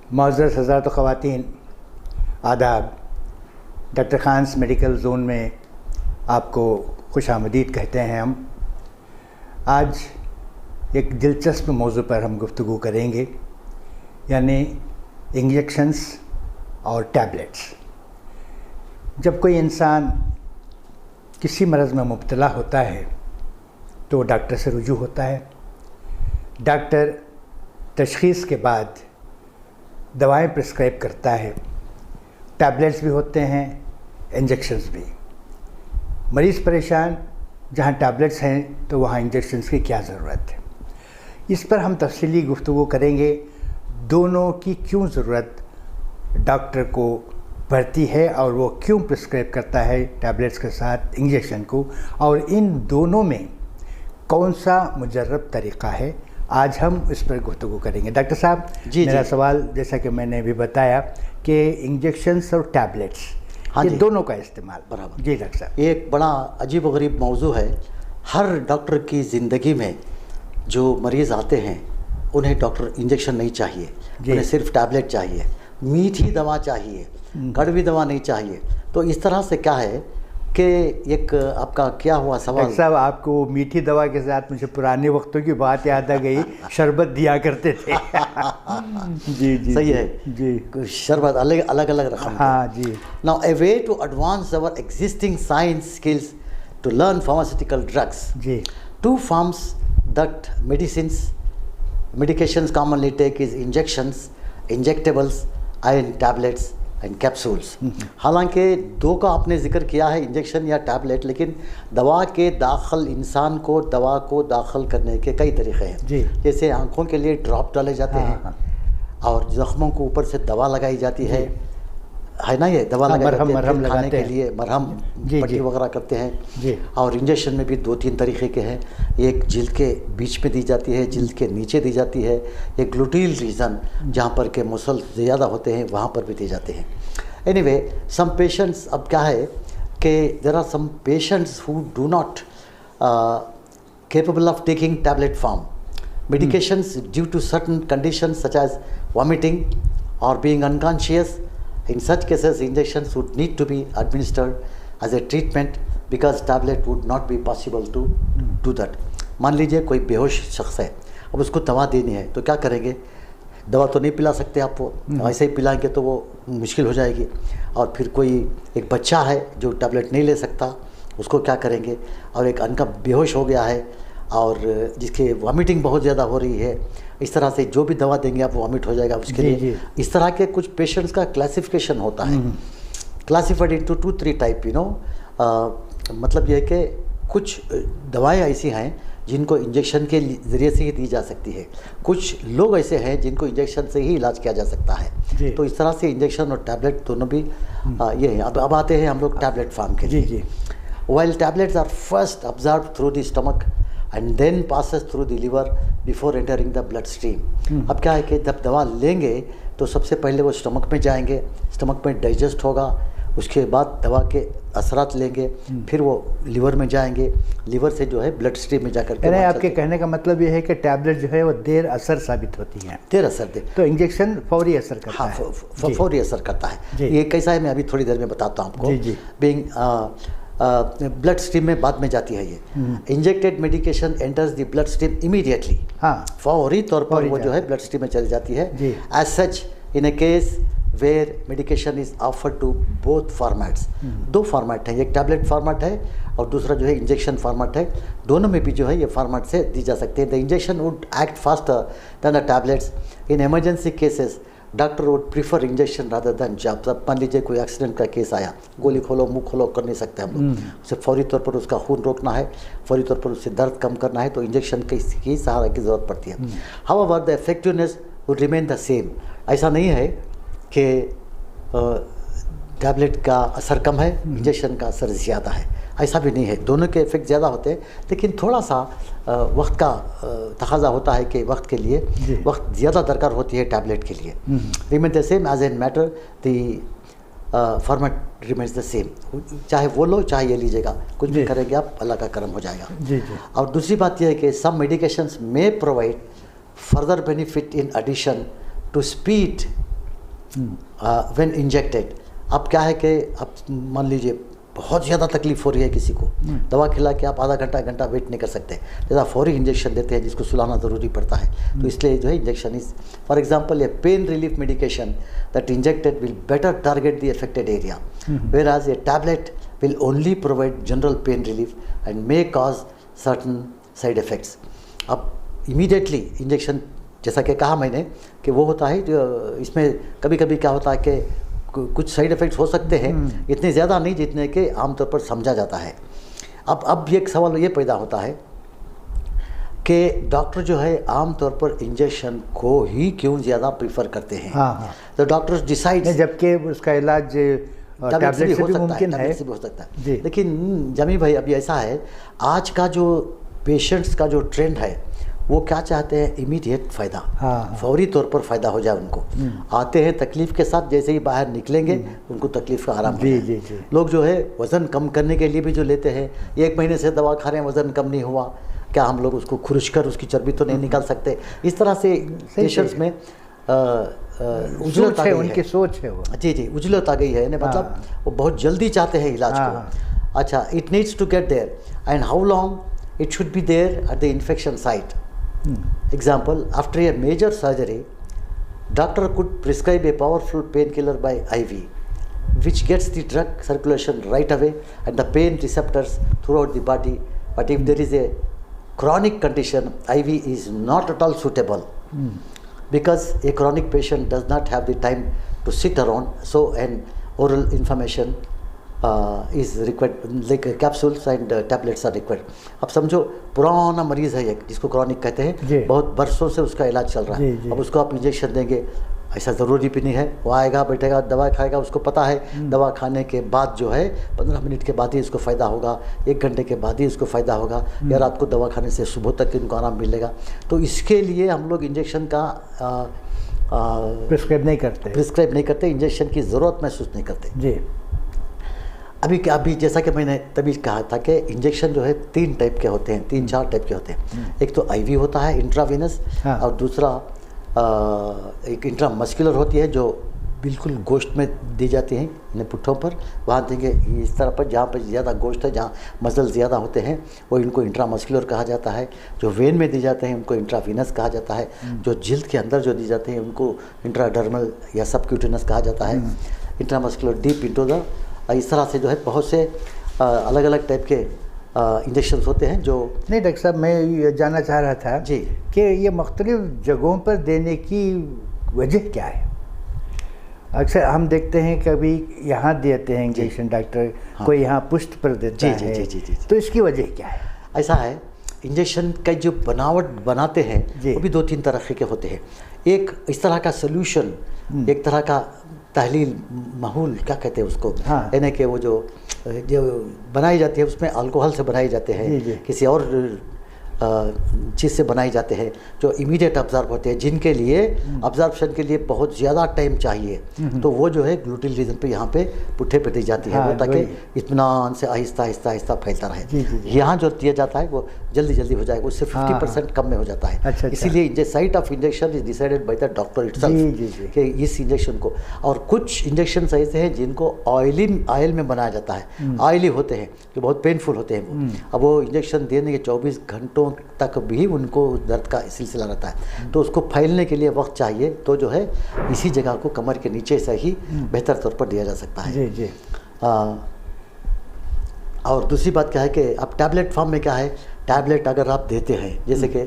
मुअज़्ज़ज़ हज़रात व ख़वातीन, आदाब। डॉक्टर खान्स मेडिकल जोन में आपको खुशामदीद कहते हैं। हम आज एक दिलचस्प मौजू पर हम गुफ्तगू करेंगे, यानी इंजेक्शंस और टैबलेट्स। जब कोई इंसान किसी मरज़ में मुब्तला होता है तो डॉक्टर से रुजू होता है। डॉक्टर तशख़ीस के बाद दवाएं प्रिस्क्राइब करता है। टैबलेट्स भी होते हैं, इंजेक्शंस भी। मरीज़ परेशान, जहां टैबलेट्स हैं तो वहां इंजेक्शंस की क्या ज़रूरत है, इस पर हम तफसीली गुफ्तगू करेंगे। दोनों की क्यों ज़रूरत डॉक्टर को पड़ती है और वो क्यों प्रिस्क्राइब करता है टैबलेट्स के साथ इंजेक्शन को, और इन दोनों में कौन सा मुजर्रब तरीक़ा है, आज हम इस पर गुफ्तगू करेंगे। डॉक्टर साहब, मेरा सवाल, जैसा कि मैंने अभी बताया कि इंजेक्शंस और टैबलेट्स, ये दोनों का इस्तेमाल बराबर। जी डॉक्टर साहब, ये एक बड़ा अजीब व गरीब मौजू है। हर डॉक्टर की ज़िंदगी में जो मरीज़ आते हैं उन्हें डॉक्टर इंजेक्शन नहीं चाहिए, उन्हें सिर्फ टैबलेट चाहिए, मीठी दवा चाहिए, कड़वी दवा नहीं चाहिए। तो इस तरह से क्या है कि एक आपका क्या हुआ सवाल। डॉक्टर साहब, आपको मीठी दवा के साथ मुझे पुराने वक्तों की बात याद आ गई। शरबत दिया करते थे। जी जी, सही है जी। शरबत अलग अलग अलग रकम। हाँ जी। Now a way to advance our existing science skills to learn pharmaceutical drugs. जी। To forms that medications commonly take is injections, injectables and tablets and capsules। हालांकि दो का आपने जिक्र किया है, इंजेक्शन या टैबलेट, लेकिन दवा के दाखिल, इंसान को दवा को दाखिल करने के कई तरीक़े हैं। जी। जैसे आँखों के लिए ड्रॉप डाले जाते हैं और ज़ख्मों को ऊपर से दवा लगाई जाती है ना, ये दवा लगाई जाती है, मरहम खाने के लिए मरहम पट्टी वगैरह करते हैं जी। और इंजेक्शन में भी दो तीन तरीक़े के हैं। एक जिल्द के बीच में दी जाती है, जिल्द के नीचे दी जाती है। एक ग्लूटील रीजन जहाँ पर के मसल ज़्यादा होते हैं वहाँ पर भी दिए जाते हैं। एनीवे, सम पेशेंट्स, अब क्या है कि there are some patients who do not capable of taking tablet form medications due to certain conditions such as vomiting or being unconscious. In such cases, injections would need to be administered as a treatment because tablet would not be possible to do that. मान लीजिए कोई बेहोश शख्स है, अब उसको दवा देनी है तो क्या करेंगे? दवा तो नहीं पिला सकते आप, वो ऐसे ही पिलाएंगे तो वो मुश्किल हो जाएगी। और फिर कोई एक बच्चा है जो टैबलेट नहीं ले सकता, उसको क्या करेंगे? और एक अनका बेहोश हो गया है और जिसके वॉमिटिंग बहुत ज़्यादा हो रही है, इस तरह से जो भी दवा देंगे आप वॉमिट हो जाएगा उसके लिए। इस तरह के कुछ पेशेंट्स का क्लासिफिकेशन होता है, क्लासिफाइड इनटू 2-3 टाइप, मतलब यह कि कुछ दवाएं ऐसी हैं जिनको इंजेक्शन के ज़रिए से ही दी जा सकती है, कुछ लोग ऐसे हैं जिनको इंजेक्शन से ही इलाज किया जा सकता है। तो इस तरह से इंजेक्शन और टैबलेट दोनों भी ये हैं। अब आते हैं हम लोग टैबलेट फॉर्म के लिए। While tablets are first absorbed through the stomach and then passes through the liver before entering the bloodstream। अब क्या है कि जब दवा लेंगे तो सबसे पहले वो स्टमक में जाएंगे, स्टमक में डाइजेस्ट होगा, उसके बाद दवा के असरात लेंगे, फिर वो लिवर में जाएंगे, लिवर से जो है ब्लड स्ट्रीम में जाकर के। आपके कहने का मतलब ये है कि टैबलेट जो है वो देर असर साबित होती हैं। देर असर दे तो इंजेक्शन फौरी असर करता है। हाँ, फौरी असर करता है। ये कैसा है मैं अभी थोड़ी देर में बताता हूँ आपको। बीइंग ब्लड स्ट्रीम में बाद में जाती है ये। Injected medication enters the blood stream immediately. हाँ, फौरी तौर पर वो जो है ब्लड स्ट्रीम में चली जाती है। As such in a case where medication is offered to both formats. दो फॉर्मेट हैं, एक टैबलेट फॉर्मेट है और दूसरा जो है इंजेक्शन फॉर्मेट है। दोनों में भी जो है ये फॉर्मेट से दी जा सकती है। The injection would act faster than the tablets. In emergency cases doctor would prefer injection rather than job. अब मान लीजिए कोई एक्सीडेंट का केस आया, गोली खोलो मुंह खोलो कर नहीं सकते हम लोग, उसे फौरी तौर पर उसका खून रोकना है, फौरी तौर पर उससे दर्द कम करना है, तो इंजेक्शन की सहारा की ज़रूरत पड़ती है। However the effectiveness would remain the same. ऐसा नहीं है कि टैबलेट का असर कम है, इंजेक्शन का असर ज़्यादा है, ऐसा भी नहीं है। दोनों के इफेक्ट ज़्यादा होते हैं, लेकिन थोड़ा सा वक्त का तकाजा होता है कि वक्त के लिए वक्त ज़्यादा दरकार होती है टैबलेट के लिए। Remain the same as an matter, the format remains the same. चाहे वो लो चाहे ये लीजिएगा, कुछ भी करेंगे आप, अल्लाह का करम हो जाएगा। और दूसरी बात यह है कि some medications may provide further benefit in addition to speed when injected. अब क्या है कि अब मान लीजिए बहुत ज़्यादा तकलीफ हो रही है किसी को, दवा खिला के आप आधा घंटा घंटा वेट नहीं कर सकते, ज़्यादा फौरी इंजेक्शन देते हैं जिसको सुलाना ज़रूरी पड़ता है। तो इसलिए जो है injection is for example a pain relief medication that injected will better target the affected area, whereas a tablet will only provide general pain relief and may cause certain side effects. अब immediately injection, जैसा कि कहा मैंने कि वो होता है जो इसमें कभी कभी क्या होता है कि कुछ साइड इफ़ेक्ट्स हो सकते हैं, इतने ज़्यादा नहीं जितने कि आमतौर पर समझा जाता है। अब एक सवाल ये पैदा होता है कि डॉक्टर जो है आमतौर पर इंजेक्शन को ही क्यों ज़्यादा प्रीफर करते हैं। हाँ। तो डॉक्टर्स डिसाइड, जबकि उसका इलाज टैबलेट से भी मुमकिन है, से भी हो सकता है। लेकिन जमी भाई अभी ऐसा है, आज का जो पेशेंट्स का जो ट्रेंड है वो क्या चाहते हैं, इमीडिएट फ़ायदा, फौरी तौर पर फ़ायदा हो जाए उनको। आते हैं तकलीफ़ के साथ, जैसे ही बाहर निकलेंगे उनको तकलीफ़ का आराम हो जाए। लोग जो है वज़न कम करने के लिए भी जो लेते हैं, 1 महीने से दवा खा रहे हैं, वज़न कम नहीं हुआ, क्या हम लोग उसको खुरश कर उसकी चर्बी तो नहीं निकाल सकते। इस तरह से पेशेंट्स में उजलत आ गई है, उनकी सोच है वो। जी उजलत आ गई है, मतलब वो बहुत जल्दी चाहते हैं इलाज को। अच्छा, it needs to get there and how long it should be there at the infection site. Example, after a major surgery, doctor could prescribe a powerful painkiller by IV, which gets the drug circulation right away and the pain receptors throughout the body. But if there is a chronic condition, IV is not at all suitable because a chronic patient does not have the time to sit around, so an oral information is required, like capsules and tablets are required. अब समझो पुराना मरीज़ है एक, जिसको chronic कहते हैं, बहुत बरसों से उसका इलाज चल रहा है। अब उसको आप इंजेक्शन देंगे, ऐसा ज़रूरी भी नहीं है। वो आएगा, बैठेगा, दवा खाएगा, उसको पता है दवा खाने के बाद जो है 15 मिनट के बाद ही उसको फ़ायदा होगा, 1 घंटे के बाद ही उसको फ़ायदा होगा, या रात को दवा खाने से सुबह तक इनको आराम मिलेगा। तो इसके लिए हम लोग इंजेक्शन का प्रिस्क्राइब नहीं करते, इंजेक्शन की ज़रूरत महसूस नहीं करते जी। अभी जैसा कि मैंने तभी कहा था कि इंजेक्शन जो है 3 टाइप के होते हैं, 3-4 टाइप के होते हैं। एक तो आईवी होता है, इंट्रावीनस, और दूसरा एक इंट्रामस्कुलर होती है जो बिल्कुल गोश्त में दी जाती हैं, इन्हें पुट्ठों पर, वहाँ देंगे इस तरह पर जहाँ पर ज़्यादा गोश्त है, जहाँ मसल ज़्यादा होते हैं, वो इनको इंट्रामस्कुलर कहा जाता है। जो वेन में दी जाते हैं उनको इंट्रावीनस कहा जाता है। जो जिल्द के अंदर जो दी जाते हैं उनको इंट्राडर्मल या सबक्यूटेनस कहा जाता है। इंट्रामस्कुलर डीप इंटू द, इस तरह से जो है बहुत से अलग अलग टाइप के इंजेक्शन होते हैं। जो नहीं डॉक्टर साहब, मैं ये जानना चाह रहा था जी कि ये मुख्तलिफ जगहों पर देने की वजह क्या है। अक्सर हम देखते हैं कभी यहाँ देते हैं इंजेक्शन डॉक्टर, कोई यहाँ पुष्ट पर देता है, तो इसकी वजह क्या है? ऐसा है, इंजेक्शन का जो बनावट बनाते हैं वो भी 2-3 तरह के होते हैं। एक इस तरह का सोल्यूशन, एक तरह का तहलील माहौल क्या कहते हैं उसको, यानी कि वो जो बनाई जाती है उसमें अल्कोहल से बनाए जाते हैं, किसी और चीज़ से बनाए जाते हैं जो इमीडिएट ऑब्जर्व होते हैं, जिनके लिए ऑब्जर्वेशन के लिए बहुत ज़्यादा टाइम चाहिए। तो वो जो है ग्लूटिल रीजन पे यहाँ पे पुट्ठे पे दी जाती है, वो ताकि इत्मीनान से आहिस्ता आहिस्ता आहिस्ता फैलता रहे। यहाँ जो दिया जाता है वो जल्दी जल्दी हो जाएगा, उससे 50% कम में हो जाता है। इसीलिए site of injection is decided by the doctor itself कि इस इंजेक्शन को। और कुछ इंजेक्शन ऐसे हैं जिनको ऑयल में बनाया जाता है, ऑयली होते हैं, जो बहुत पेनफुल होते हैं। अब वो इंजेक्शन देने के 24 घंटों तक भी उनको दर्द का सिलसिला रहता है, तो उसको फैलने के लिए वक्त चाहिए। तो जो है इसी जगह को कमर के नीचे से ही बेहतर तौर पर दिया जा सकता है। जी। और दूसरी बात क्या है कि अब टैबलेट फॉर्म में क्या है, टैबलेट अगर आप देते हैं, जैसे कि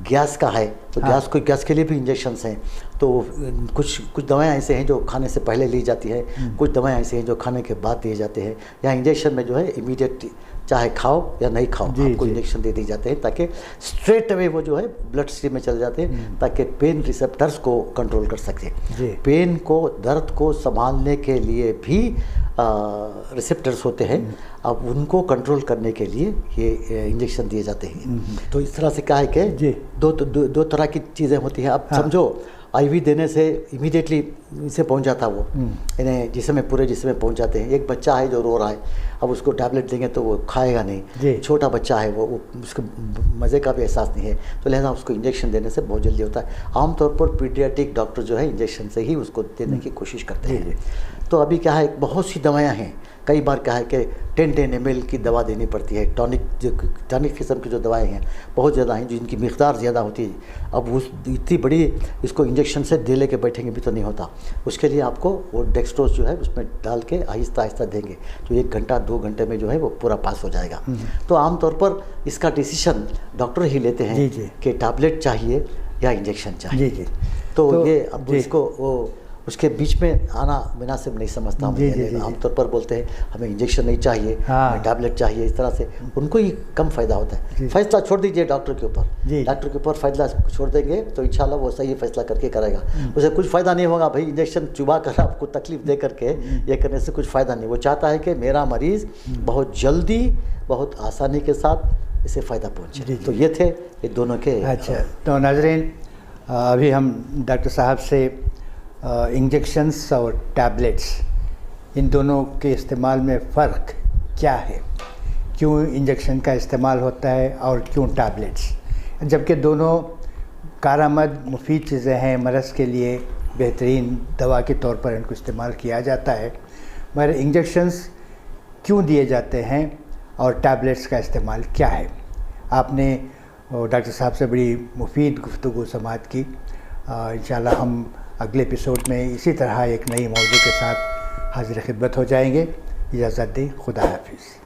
गैस का है तो गैस के लिए भी इंजेक्शंस हैं। तो कुछ दवाएं ऐसे हैं जो खाने से पहले ली जाती है, कुछ दवाएं ऐसे हैं जो खाने के बाद दिए जाते हैं। या इंजेक्शन में जो है इमीडिएट चाहे खाओ या नहीं खाओ आपको इंजेक्शन दे दिए जाते हैं, ताकि स्ट्रेट अवे वो जो है ब्लड स्ट्रीम में चले जाते हैं, ताकि पेन रिसेप्टर्स को कंट्रोल कर सके। पेन को, दर्द को संभालने के लिए भी रिसेप्टर्स होते हैं, अब उनको कंट्रोल करने के लिए ये इंजेक्शन दिए जाते हैं। तो इस तरह से क्या है कि दो तरह की चीज़ें होती हैं। अब समझो आईवी देने से इमीडिएटली इसे पहुंच जाता वो इन्हें जिस्म में, पूरे जिस्म में पहुंच जाते हैं। एक बच्चा है जो रो रहा है, अब उसको टैबलेट देंगे तो वो खाएगा नहीं, छोटा बच्चा है वो उसको मज़े का भी एहसास नहीं है, तो लिहाजा उसको इंजेक्शन देने से बहुत जल्दी होता है। आमतौर पर पीडियाट्रिक डॉक्टर जो है इंजेक्शन से ही उसको देने की कोशिश करते हैं। तो अभी क्या है, बहुत सी दवाएँ हैं, कई बार क्या है कि 10 ml की दवा देनी पड़ती है। टॉनिक किस्म की जो दवाएं हैं बहुत ज़्यादा हैं, जिनकी मिक़दार ज़्यादा होती है। अब उस इतनी बड़ी इसको इंजेक्शन से दे लेके बैठेंगे भी तो नहीं होता, उसके लिए आपको वो डेक्सट्रोज जो है उसमें डाल के आहिस्ता आहिस्ता देंगे, तो 1 घंटा 2 घंटे में जो है वो पूरा पास हो जाएगा। तो आमतौर पर इसका डिसीजन डॉक्टर ही लेते हैं कि टैबलेट चाहिए या इंजेक्शन चाहिए। तो ये अब इसको वो उसके बीच में आना मुनासिब नहीं समझता हूँ। आमतौर पर बोलते हैं हमें इंजेक्शन नहीं चाहिए, हमें टैबलेट चाहिए, इस तरह से उनको ही कम फ़ायदा होता है। फैसला छोड़ दीजिए डॉक्टर के ऊपर, डॉक्टर के ऊपर फैसला छोड़ देंगे तो इंशाल्लाह वो सही फैसला करके करेगा। उसे कुछ फ़ायदा नहीं होगा भाई, इंजेक्शन चुबा कर आपको तकलीफ़ दे करके ये करने से कुछ फ़ायदा नहीं। वो चाहता है कि मेरा मरीज़ बहुत जल्दी, बहुत आसानी के साथ इसे फ़ायदा पहुँचे। तो ये थे ये दोनों के। अच्छा, तो नाज़रीन, अभी हम डॉक्टर साहब से इंजेक्शन्स और टैबलेट्स, इन दोनों के इस्तेमाल में फ़र्क क्या है, क्यों इंजेक्शन का इस्तेमाल होता है और क्यों टैबलेट्स, जबकि दोनों कारआमद मुफीद चीज़ें हैं, मरज़ के लिए बेहतरीन दवा के तौर पर इनको इस्तेमाल किया जाता है, मगर इंजेक्शन्स क्यों दिए जाते हैं और टैबलेट्स का इस्तेमाल क्या है। आपने डॉक्टर साहब से बड़ी मुफीद गुफ्तगू समाअत की। इंशाअल्लाह हम अगले एपिसोड में इसी तरह एक नई मौजू के साथ हाज़िर खिदमत हो जाएंगे। इजाज़त दें, खुदा हाफिज़।